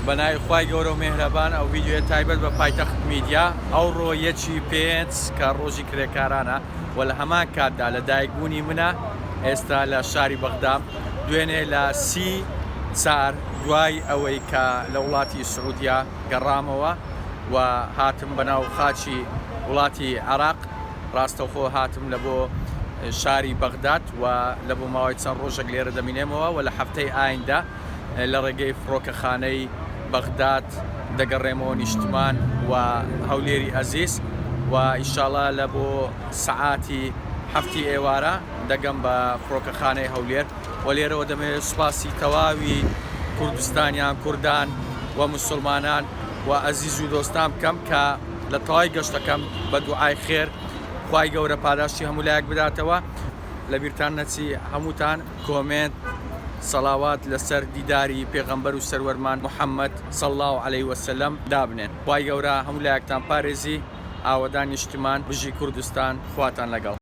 بەناوی خوای گەورە و میهرەبان ئەو ڤیدیۆیە تایبەت بە پایتەخت میدیا ئەوڕۆ 1/5 کە ڕۆژی کرێکارانە و لە هەمان کاتدا لە دایکبوونی منە ئێستا لە شاری بەغدا دوێنێ لە 30 دوای ئەوەی کە لە وڵاتی سعودیا گەڕامەوە و هاتم بەناو خاچی وڵاتی عێراق ڕاستەوخۆ هاتم لە بۆ شاری بەغداد و لە بۆ ماوەی چەند ڕۆژێک لێرە دەمینێمەوە و لە هەفتەی ئایندا لە ڕێگەی فڕۆکەخانەی بەغداد دەگەڕێمەوە نیشتمان و هەولێری ئەزیز و ئینشاڵڵا لە بۆ سەعاتی هەفتی ئێوارە دەگەم بە فڕۆکەخانەی هەولێر و لێرەوە دەمەوێت سوپاسی تەواوی کوردستانیان کوردان و موسڵمانان و ئەزیز و دۆستان بکەم کە لە تەواوی گەشتەکەم بە دوعای خێر خوای گەورە پاداشتی هەموو لایەک بداتەوە. لە بیرتان نەچی هەمووتان کۆمنت سەڵاوات لەسەر دیداری پێغەمبەر و سەروەرمان محەممەد صلی الله علیه وسلم دابنێن. خوای گەورە هەموو لایەکتان پارێزی ئاوەدان نیشتمان بژی کوردستان خواتان لەگەڵ.